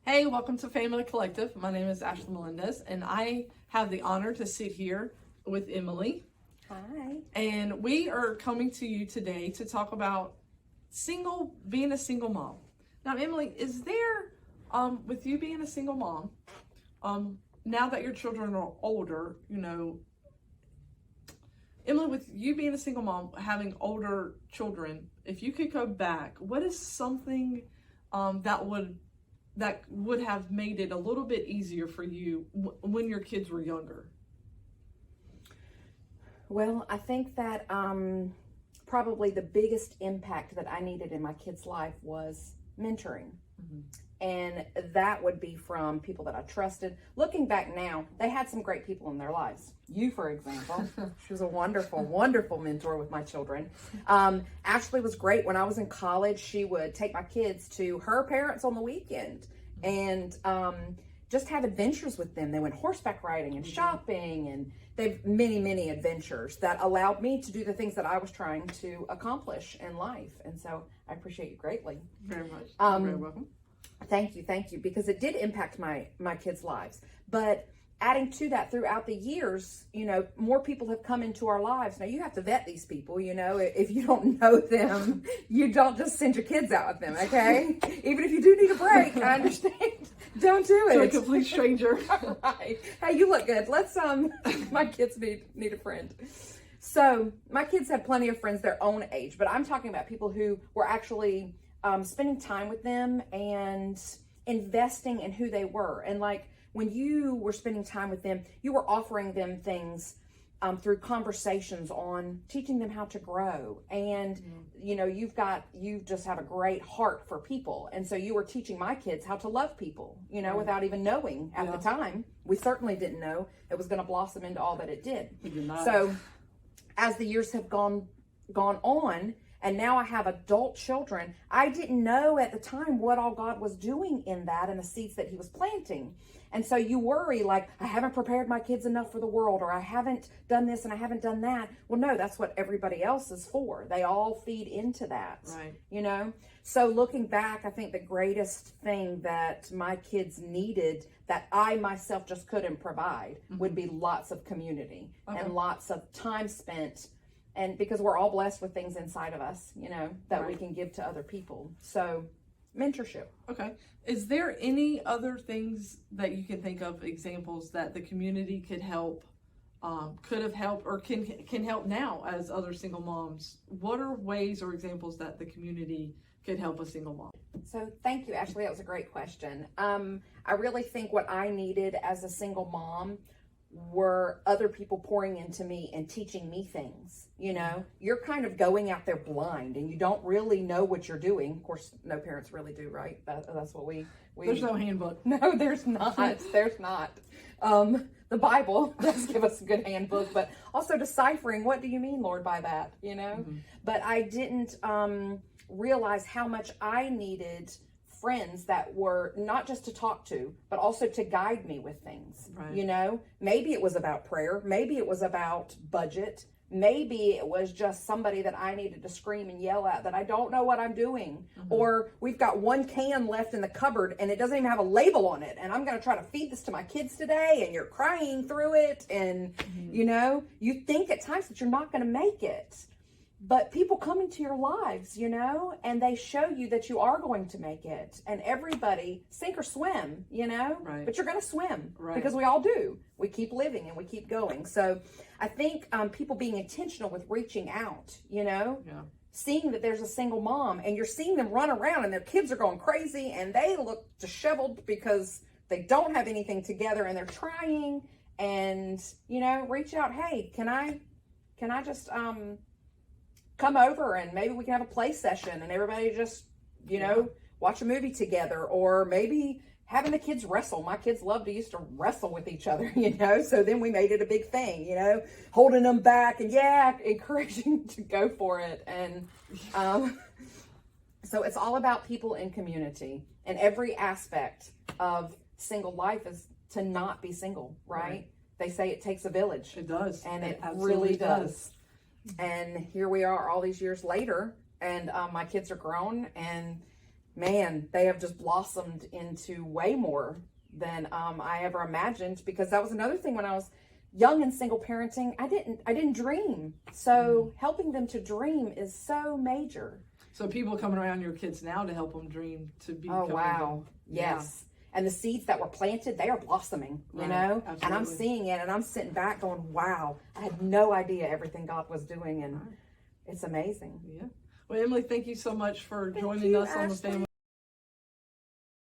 Hey, welcome to Family Collective. My name is Ashley Melendez, and I have the honor to sit here with Emily. Hi. And we are coming to you today to talk about being a single mom. Now, Emily, is there, with you being a single mom, now that your children are older, Emily, with you being a single mom, having older children, if you could go back, what is something that would have made it a little bit easier for you when your kids were younger? Well, I think that probably the biggest impact that I needed in my kids' life was mentoring. Mm-hmm. And that would be from people that I trusted. Looking back now, they had some great people in their lives. You, for example, she was a wonderful, wonderful mentor with my children. Ashley was great. When I was in college, she would take my kids to her parents on the weekend and just have adventures with them. They went horseback riding and shopping, and they've many adventures that allowed me to do the things that I was trying to accomplish in life. And so I appreciate you greatly. Very much. You're very welcome. Thank you, because it did impact my kids' lives. But adding to that, throughout the years, more people have come into our lives. Now, you have to vet these people, if you don't know them, you don't just send your kids out with them, okay? Even if you do need a break, I understand. Don't do it. To a complete stranger. Right. Hey, you look good. Let's, my kids need a friend. So my kids had plenty of friends their own age, but I'm talking about people who were actually spending time with them and investing in who they were. And like when you were spending time with them, you were offering them things through conversations on teaching them how to grow. And, you just have a great heart for people. And so you were teaching my kids how to love people, without even knowing at the time. We certainly didn't know it was going to blossom into all that it did. So as the years have gone on, and now I have adult children, I didn't know at the time what all God was doing in that and the seeds that he was planting. And so you worry like, I haven't prepared my kids enough for the world, or I haven't done this and I haven't done that. Well, no, that's what everybody else is for. They all feed into that, right. So looking back, I think the greatest thing that my kids needed that I myself just couldn't provide would be lots of community and lots of time spent. And because we're all blessed with things inside of us, that we can give to other people. So mentorship. Okay. Is there any other things that you can think of, examples that the community could have helped or can help now as other single moms? What are ways or examples that the community could help a single mom? So thank you, Ashley. That was a great question. I really think what I needed as a single mom were other people pouring into me and teaching me things. You're kind of going out there blind and you don't really know what you're doing. Of course, no parents really do, right? That's what we There's no handbook. No, there's not. There's not. The Bible does give us a good handbook, but also deciphering, what do you mean, Lord, by that? But I didn't realize how much I needed friends that were not just to talk to, but also to guide me with things. Right. Maybe it was about prayer. Maybe it was about budget. Maybe it was just somebody that I needed to scream and yell at that I don't know what I'm doing. Or we've got one can left in the cupboard and it doesn't even have a label on it. And I'm going to try to feed this to my kids today, and you're crying through it. And, you think at times that you're not going to make it. But people come into your lives, and they show you that you are going to make it. And everybody, sink or swim, Right. But you're going to swim, right. Because we all do. We keep living and we keep going. So I think people being intentional with reaching out, seeing that there's a single mom and you're seeing them run around and their kids are going crazy and they look disheveled because they don't have anything together and they're trying, and, reach out. Hey, can I just, come over and maybe we can have a play session and everybody just, watch a movie together, or maybe having the kids wrestle. My kids used to wrestle with each other, so then we made it a big thing, holding them back and encouraging to go for it. And, so it's all about people in community, and every aspect of single life is to not be single, right? They say it takes a village. It does. And it really does. And here we are all these years later, and my kids are grown, and man, they have just blossomed into way more than I ever imagined, because that was another thing when I was young and single parenting. I didn't dream. So helping them to dream is so major. So people coming around your kids now to help them dream to be. Oh, wow. Yes. And the seeds that were planted, they are blossoming, you know? Absolutely. And I'm seeing it, and I'm sitting back going, wow, I had no idea everything God was doing, and it's amazing. Yeah. Well, Emily, thank you so much for joining us on the family.